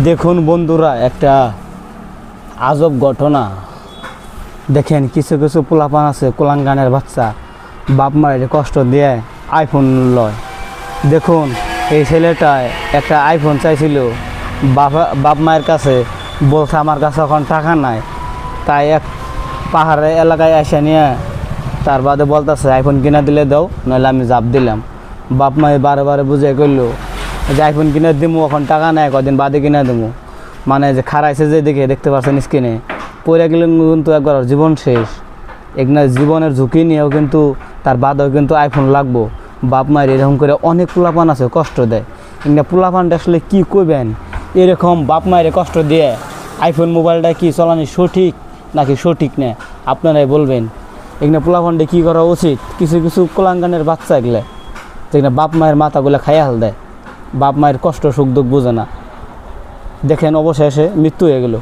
দেখুন বন্ধুরা, একটা আজব ঘটনা। দেখেন কিছু কিছু পোলাপান আছে, কোলাঙ্গানের বাচ্চা, বাপ মায়ের কষ্ট দিয়ে আইফোন লয়। দেখুন এই ছেলেটায় একটা আইফোন চাইছিল, বাপ মায়ের কাছে বলছে আমার কাছে এখন টাকা নাই, তাই এক পাহাড়ের এলাকায় এসে নিয়ে তার বাদে বলতেছে আইফোন কিনা দিলে দাও, নইলে আমি জাপ দিলাম। বাপ মায়ে বারে বারে বুঝে করলো যে আইফোন কিনে দিমু, এখন টাকা নেয়, কদিন বাদে কিনে দেবো। মানে যে খারাইছে যে দেখতে পাচ্ছেন স্ক্রিনে, পড়ে গেলে কিন্তু একবার জীবন শেষ। এখানে জীবনের ঝুঁকি নিয়েও কিন্তু তার বাদেও কিন্তু আইফোন লাগবো। বাপ মায়ের এরকম করে অনেক পোলাপান আছে কষ্ট দেয়। এখানে পোলাপানটা আসলে কী করবেন? এরকম বাপ মায়ের কষ্ট দিয়ে আইফোন মোবাইলটা কি চালানো সঠিক নাকি সঠিক না, আপনারাই বলবেন। এখানে পোলাপানটা কী করা উচিত? কিছু কিছু কোলাঙ্গানের বাচ্চা এগুলো যেখানে বাপ মায়ের মাথাগুলো খাইয়া হাল দেয়, বাপ মায়ের কষ্ট সুখ দুঃখ বোঝে না। দেখেন অবশেষে মৃত্যু হয়ে গেল।